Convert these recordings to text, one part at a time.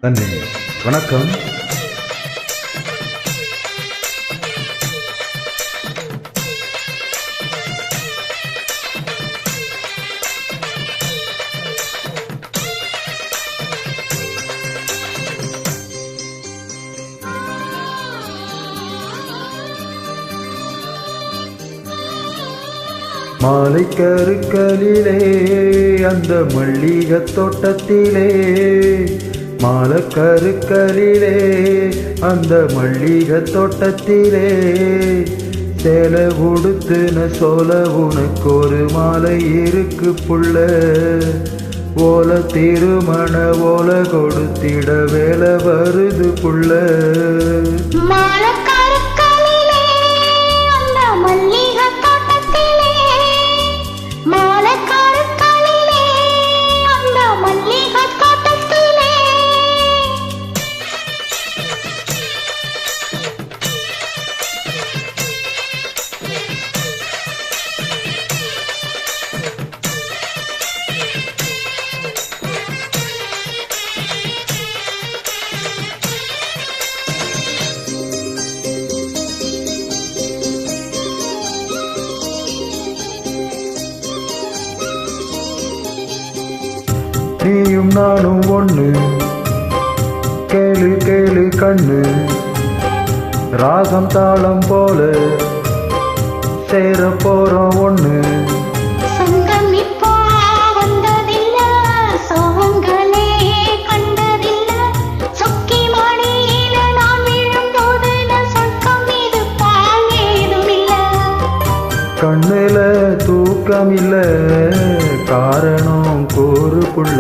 நன்றி, வணக்கம். மாலை கருக்களிலே அந்த மல்லிகை தோட்டத்திலே, மாலை கருக்களிலே அந்த மல்லிகை தோட்டத்திலே, சேலை உடுத்துன சோல உனக்கு ஒரு மாலை இருக்கு புள்ள, ஓலை திருமண ஓலை கொடுத்திட வேலை வருது புள்ள. நீயும் நானும் ஒண்ணு, கேளு கேளு கண்ணு, ராகம் தாளம் போல சேர போறோம் ஒண்ணு. கண்ணுல தூக்கம் இல்ல, காரணம் கூறு புள்ள,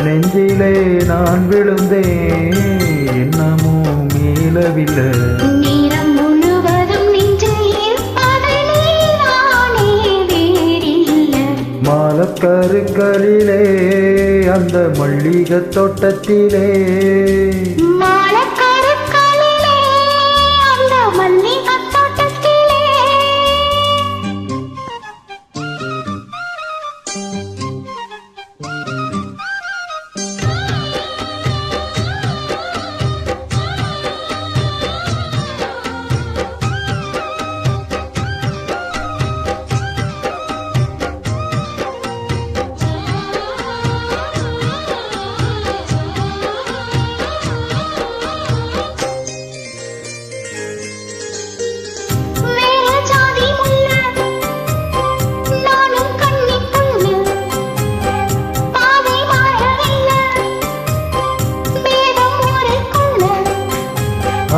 நெஞ்சிலே நான் விழுந்தேன் என்னமும் மீளவில்லை. நேரம் முழுவதும் நெஞ்சில் மாலக்கருக்களிலே அந்த மல்லிகை தோட்டத்திலே,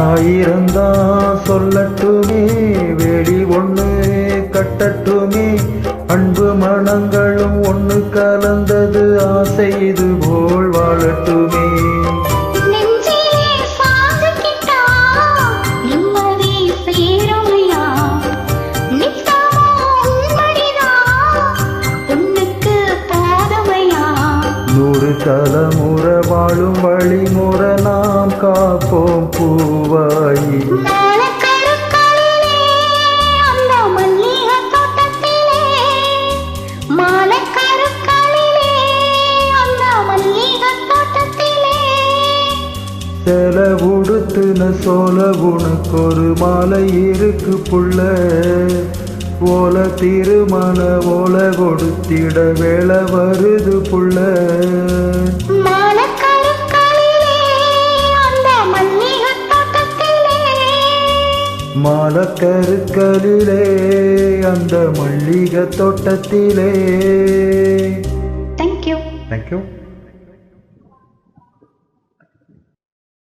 ஆயிரந்தான் சொல்லட்டுமே, வேடி ஒண்ணு கட்டட்டுமே, அன்பு மனங்களும் ஒண்ணு கலந்தது, ஆசை இது போல் வாழட்டுமே. நூறு தலைமுறை வாழும் வழிமுறை நாம் காப்போம் பூவாயி. சேலை உடுத்துன சோல உனக்கு ஒரு மாலை இருக்கு புள்ள, ஓலை திருமண ஓலை கொடுத்திட வேலை வருது புள்ள. மாலக்கருக்களிலே அந்த மல்லிகை தோட்டத்திலே. தேங்க்யூ. தேங்க்யூ.